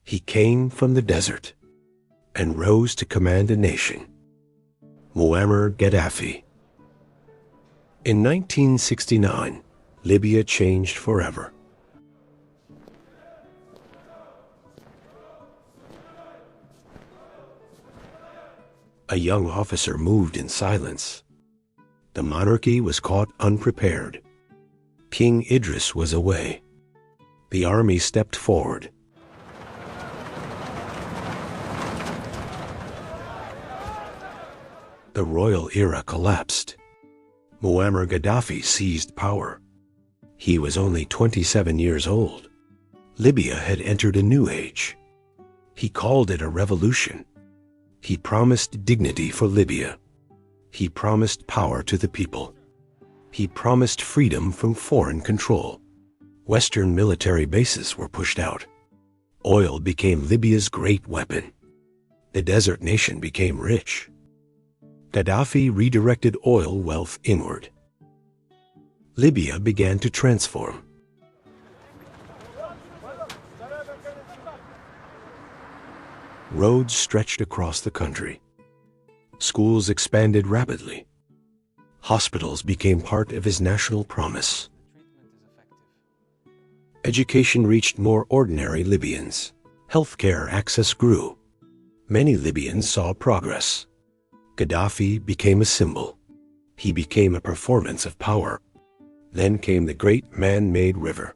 He came from the desert and rose to command a nation. Muammar Gaddafi. In 1969, Libya changed forever. A young officer moved in silence. The monarchy was caught unprepared. King Idris was away. The army stepped forward. The royal era collapsed. Muammar Gaddafi seized power. He was only 27 years old. Libya had entered a new age. He called it a revolution. He promised dignity for Libya. He promised power to the people. He promised freedom from foreign control. Western military bases were pushed out. Oil became Libya's great weapon. The desert nation became rich. Gaddafi redirected oil wealth inward. Libya began to transform. Roads stretched across the country. Schools expanded rapidly. Hospitals became part of his national promise. Education reached more ordinary Libyans. Healthcare access grew. Many Libyans saw progress. Gaddafi became a symbol. He became a performance of power. Then came the great man-made river.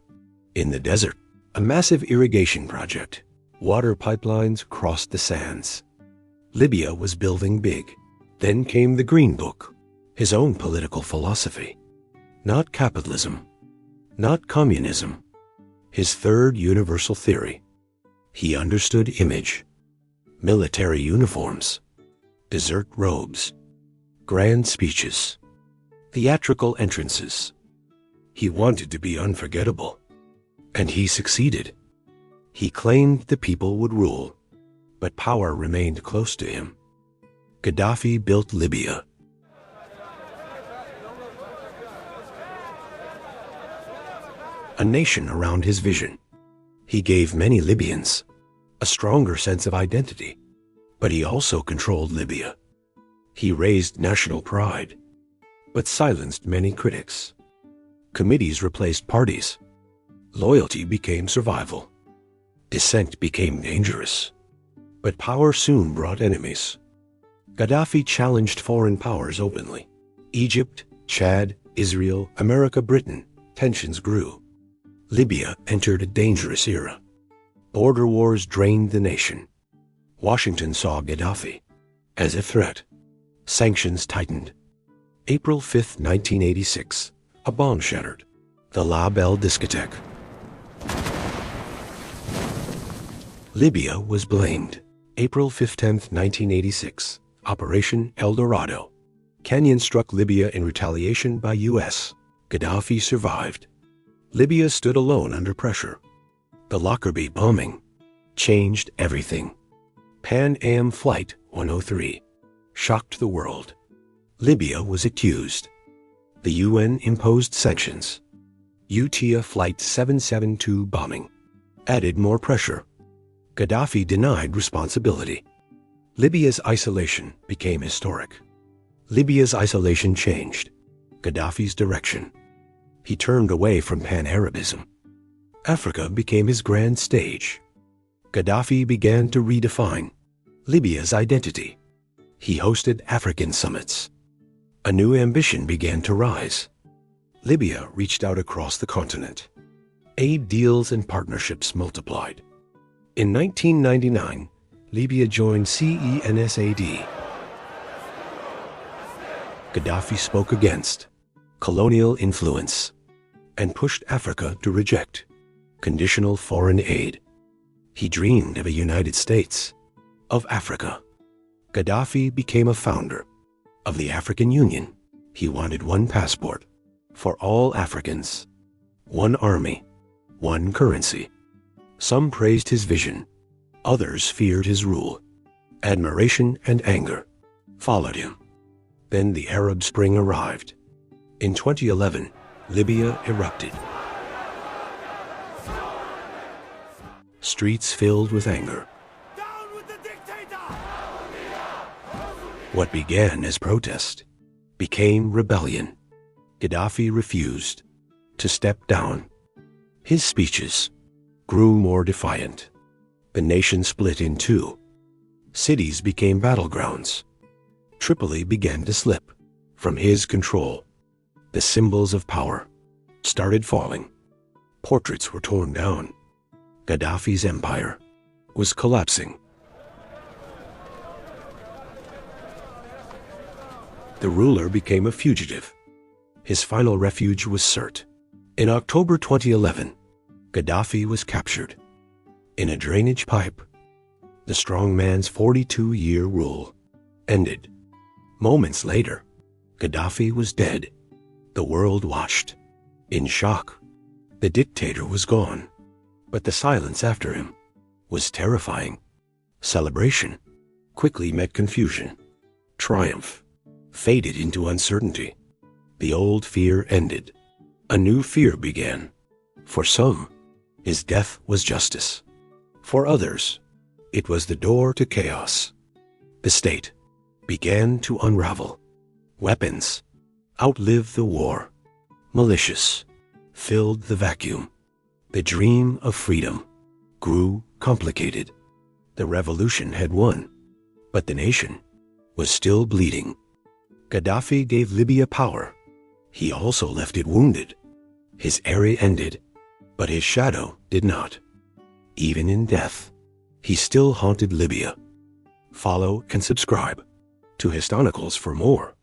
In the desert, a massive irrigation project. Water pipelines crossed the sands. Libya was building big. Then came the Green Book, his own political philosophy. Not capitalism, not communism. His third universal theory. He understood image, military uniforms, desert robes, grand speeches, theatrical entrances. He wanted to be unforgettable, and he succeeded. He claimed the people would rule, but power remained close to him. Gaddafi built Libya. A nation around his vision. He gave many Libyans a stronger sense of identity, but he also controlled Libya. He raised national pride, but silenced many critics. Committees replaced parties. Loyalty became survival. Dissent became dangerous. But power soon brought enemies. Gaddafi challenged foreign powers openly. Egypt, Chad, Israel, America, Britain. Tensions grew. Libya entered a dangerous era. Border wars drained the nation. Washington saw Gaddafi as a threat. Sanctions tightened. April 5, 1986, a bomb shattered. The La Belle discotheque. Libya was blamed. April 15, 1986, Operation El Dorado. Canyon struck Libya in retaliation by U.S. Gaddafi survived. Libya stood alone under pressure. The Lockerbie bombing changed everything. Pan Am Flight 103 shocked the world. Libya was accused. The UN imposed sanctions. Utah Flight 772 bombing added more pressure. Gaddafi denied responsibility. Libya's isolation became historic. Libya's isolation changed Gaddafi's direction. He turned away from Pan-Arabism. Africa became his grand stage. Gaddafi began to redefine Libya's identity. He hosted African summits. A new ambition began to rise. Libya reached out across the continent. Aid deals and partnerships multiplied. In 1999, Libya joined CENSAD. Gaddafi spoke against colonial influence and pushed Africa to reject conditional foreign aid. He dreamed of a United States of Africa. Gaddafi became a founder of the African Union. He wanted one passport for all Africans, one army, one currency. Some praised his vision. Others feared his rule. Admiration and anger followed him. Then the Arab Spring arrived. In 2011, Libya erupted. streets filled with anger. Down with the dictator! What began as protest became rebellion. Gaddafi refused to step down. His speeches grew more defiant. The nation split in two. Cities became battlegrounds. Tripoli began to slip from his control. The symbols of power started falling. Portraits were torn down. Gaddafi's empire was collapsing. The ruler became a fugitive. His final refuge was Sirte. In October 2011, Gaddafi was captured. In a drainage pipe, the strongman's 42-year rule ended. Moments later, Gaddafi was dead. The world watched, in shock. The dictator was gone, but the silence after him was terrifying. Celebration quickly met confusion. Triumph faded into uncertainty. The old fear ended. A new fear began. For some, his death was justice. For others, it was the door to chaos. The state began to unravel. Weapons outlived the war. Militias filled the vacuum. The dream of freedom grew complicated. The revolution had won, but the nation was still bleeding. Gaddafi gave Libya power. He also left it wounded. His era ended, but his shadow did not. Even in death, he still haunted Libya. Follow and subscribe to Histonicles for more.